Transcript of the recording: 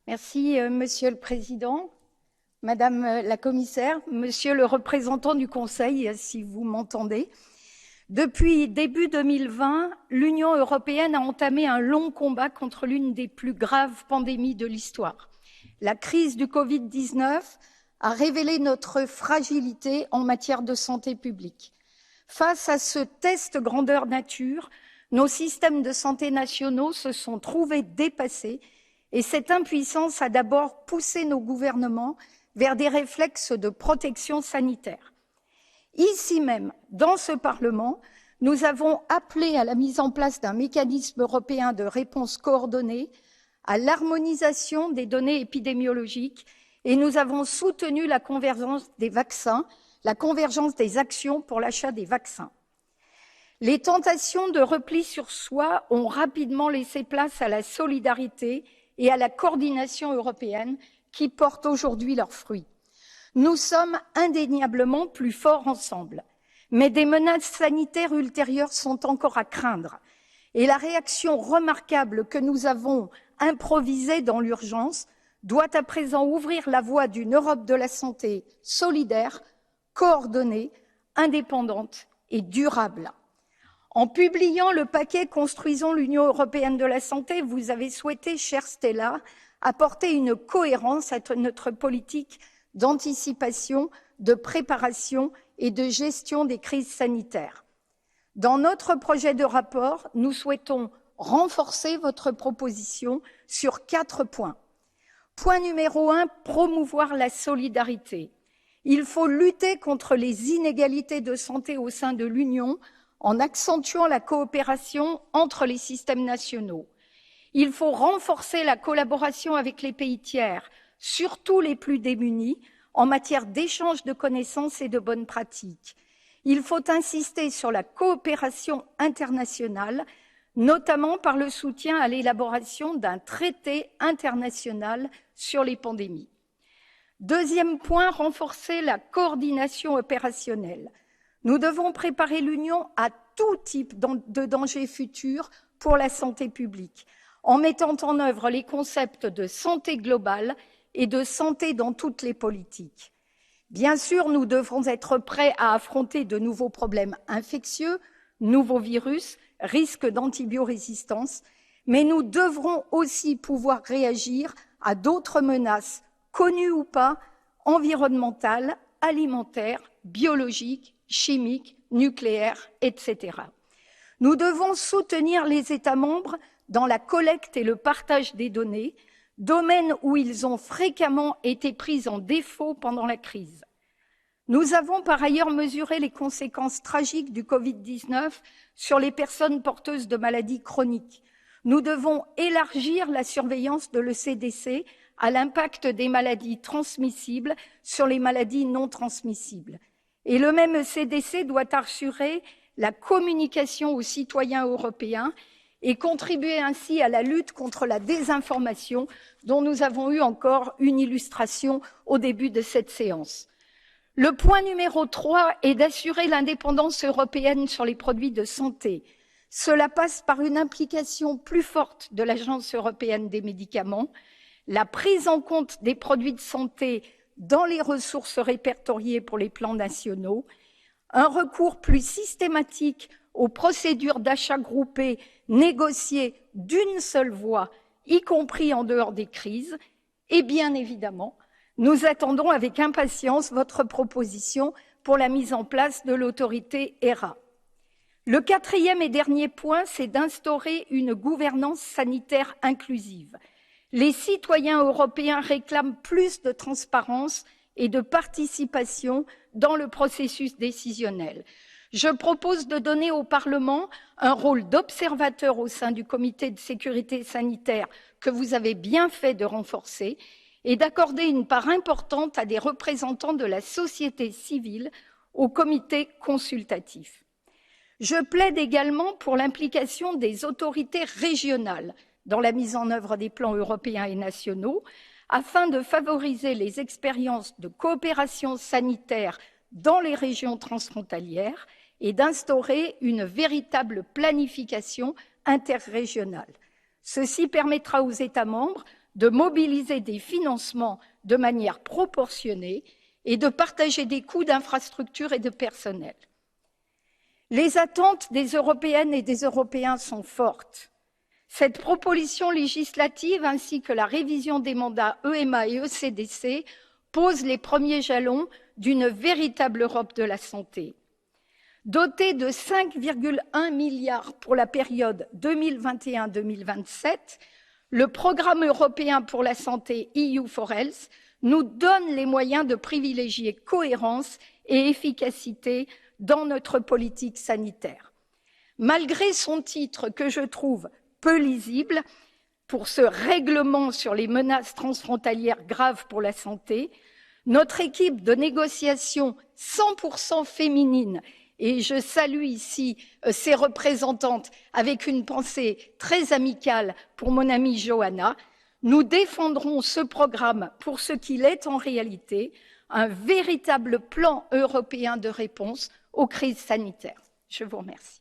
Merci, Monsieur le Président, Madame la Commissaire, Monsieur le représentant du Conseil, si vous m'entendez. Depuis début 2020, l'Union européenne a entamé un long combat contre l'une des plus graves pandémies de l'histoire. La crise du Covid-19 a révélé notre fragilité en matière de santé publique. Face à ce test grandeur nature, nos systèmes de santé nationaux se sont trouvés dépassés et cette impuissance a d'abord poussé nos gouvernements vers des réflexes de protection sanitaire. Ici même, dans ce Parlement, nous avons appelé à la mise en place d'un mécanisme européen de réponse coordonnée, à l'harmonisation des données épidémiologiques et nous avons soutenu la convergence des vaccins, la convergence des actions pour l'achat des vaccins. Les tentations de repli sur soi ont rapidement laissé place à la solidarité et à la coordination européenne qui portent aujourd'hui leurs fruits. Nous sommes indéniablement plus forts ensemble, mais des menaces sanitaires ultérieures sont encore à craindre. Et la réaction remarquable que nous avons improvisée dans l'urgence doit à présent ouvrir la voie d'une Europe de la santé solidaire, coordonnée, indépendante et durable. En publiant le paquet Construisons l'Union européenne de la santé, vous avez souhaité, chère Stella, apporter une cohérence à notre politique d'anticipation, de préparation et de gestion des crises sanitaires. Dans notre projet de rapport, nous souhaitons renforcer votre proposition sur 4 points. Point numéro 1, promouvoir la solidarité. Il faut lutter contre les inégalités de santé au sein de l'Union en accentuant la coopération entre les systèmes nationaux. Il faut renforcer la collaboration avec les pays tiers, surtout les plus démunis, en matière d'échange de connaissances et de bonnes pratiques. Il faut insister sur la coopération internationale, notamment par le soutien à l'élaboration d'un traité international sur les pandémies. Deuxième point, renforcer la coordination opérationnelle. Nous devons préparer l'Union à tout type de dangers futurs pour la santé publique, en mettant en œuvre les concepts de santé globale et de santé dans toutes les politiques. Bien sûr, nous devrons être prêts à affronter de nouveaux problèmes infectieux, nouveaux virus, risques d'antibiorésistance, mais nous devrons aussi pouvoir réagir à d'autres menaces, connues ou pas, environnementales, alimentaires, biologiques, chimiques, nucléaires, etc. Nous devons soutenir les États membres dans la collecte et le partage des données, domaines où ils ont fréquemment été pris en défaut pendant la crise. Nous avons par ailleurs mesuré les conséquences tragiques du Covid-19 sur les personnes porteuses de maladies chroniques. Nous devons élargir la surveillance de l'ECDC à l'impact des maladies transmissibles sur les maladies non transmissibles. Et le même ECDC doit assurer la communication aux citoyens européens et contribuer ainsi à la lutte contre la désinformation dont nous avons eu encore une illustration au début de cette séance. Le point numéro 3 est d'assurer l'indépendance européenne sur les produits de santé. Cela passe par une implication plus forte de l'Agence européenne des médicaments, la prise en compte des produits de santé dans les ressources répertoriées pour les plans nationaux, un recours plus systématique aux procédures d'achat groupé négociées d'une seule voix, y compris en dehors des crises, et bien évidemment, nous attendons avec impatience votre proposition pour la mise en place de l'autorité HERA. Le 4e et dernier point, c'est d'instaurer une gouvernance sanitaire inclusive. Les citoyens européens réclament plus de transparence et de participation dans le processus décisionnel. Je propose de donner au Parlement un rôle d'observateur au sein du comité de sécurité sanitaire que vous avez bien fait de renforcer et d'accorder une part importante à des représentants de la société civile au comité consultatif. Je plaide également pour l'implication des autorités régionales dans la mise en œuvre des plans européens et nationaux, afin de favoriser les expériences de coopération sanitaire dans les régions transfrontalières et d'instaurer une véritable planification interrégionale. Ceci permettra aux États membres de mobiliser des financements de manière proportionnée et de partager des coûts d'infrastructures et de personnel. Les attentes des Européennes et des Européens sont fortes. Cette proposition législative ainsi que la révision des mandats EMA et ECDC posent les premiers jalons d'une véritable Europe de la santé. Doté de 5,1 milliards pour la période 2021-2027, le programme européen pour la santé EU4Health nous donne les moyens de privilégier cohérence et efficacité dans notre politique sanitaire. Malgré son titre que je trouve peu lisible pour ce règlement sur les menaces transfrontalières graves pour la santé, notre équipe de négociation 100% féminine, et je salue ici ses représentantes avec une pensée très amicale pour mon amie Johanna, nous défendrons ce programme pour ce qu'il est en réalité, un véritable plan européen de réponse aux crises sanitaires. Je vous remercie.